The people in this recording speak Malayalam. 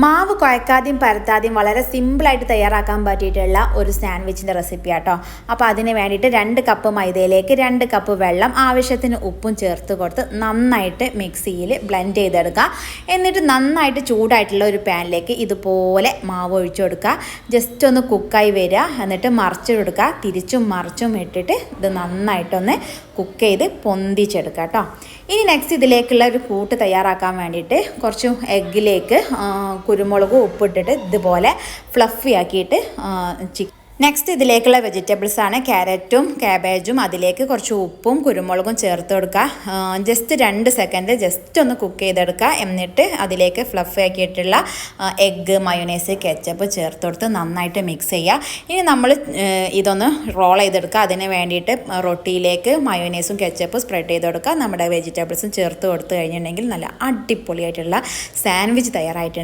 മാവ് കുഴക്കാതെയും പരത്താതെയും വളരെ സിമ്പിളായിട്ട് തയ്യാറാക്കാൻ പറ്റിയിട്ടുള്ള ഒരു സാൻഡ്വിച്ചിൻ്റെ റെസിപ്പി ആട്ടോ. അപ്പോൾ അതിന് വേണ്ടിയിട്ട് 2 കപ്പ് മൈദയിലേക്ക് 2 കപ്പ് വെള്ളം, ആവശ്യത്തിന് ഉപ്പും ചേർത്ത് കൊടുത്ത് നന്നായിട്ട് മിക്സിയിൽ ബ്ലെൻഡ് ചെയ്തെടുക്കുക. എന്നിട്ട് നന്നായിട്ട് ചൂടായിട്ടുള്ള ഒരു പാനിലേക്ക് ഇതുപോലെ മാവ് ഒഴിച്ചു കൊടുക്കുക. ജസ്റ്റ് ഒന്ന് കുക്കായി വരിക, എന്നിട്ട് മറിച്ച് കൊടുക്കുക. തിരിച്ചും മറിച്ചും ഇട്ടിട്ട് ഇത് നന്നായിട്ടൊന്ന് കുക്ക് ചെയ്ത് പൊന്തിച്ചെടുക്കുക കേട്ടോ. ഇനി നെക്സ്റ്റ് ഇതിലേക്കുള്ള ഒരു കൂട്ട് തയ്യാറാക്കാൻ വേണ്ടിയിട്ട് കുറച്ച് എഗ്ഗിലേക്ക് കുരുമുളകും ഉപ്പിട്ടിട്ട് ഇതുപോലെ ഫ്ലഫി ആക്കിയിട്ട് നെക്സ്റ്റ് ഇതിലേക്കുള്ള വെജിറ്റബിൾസാണ് ക്യാരറ്റും ക്യാബേജും. അതിലേക്ക് കുറച്ച് ഉപ്പും കുരുമുളകും ചേർത്ത് കൊടുക്കുക. ജസ്റ്റ് 2 സെക്കൻഡ് ജസ്റ്റ് ഒന്ന് കുക്ക് ചെയ്തെടുക്കുക. എന്നിട്ട് അതിലേക്ക് ഫ്ലഫി ആക്കിയിട്ടുള്ള എഗ്ഗ്, മയോണൈസ്, കെച്ചപ്പ് ചേർത്ത് കൊടുത്ത് നന്നായിട്ട് മിക്സ് ചെയ്യുക. ഇനി നമ്മൾ ഇതൊന്ന് റോൾ ചെയ്തെടുക്കുക. അതിന് വേണ്ടിയിട്ട് റൊട്ടിയിലേക്ക് മയോണൈസും കെച്ചപ്പും സ്പ്രെഡ് ചെയ്ത് കൊടുക്കുക. നമ്മുടെ വെജിറ്റബിൾസും ചേർത്ത് കൊടുത്ത് കഴിഞ്ഞിട്ടുണ്ടെങ്കിൽ നല്ല അടിപൊളിയായിട്ടുള്ള സാൻഡ്വിച്ച് തയ്യാറായിട്ടുണ്ട്.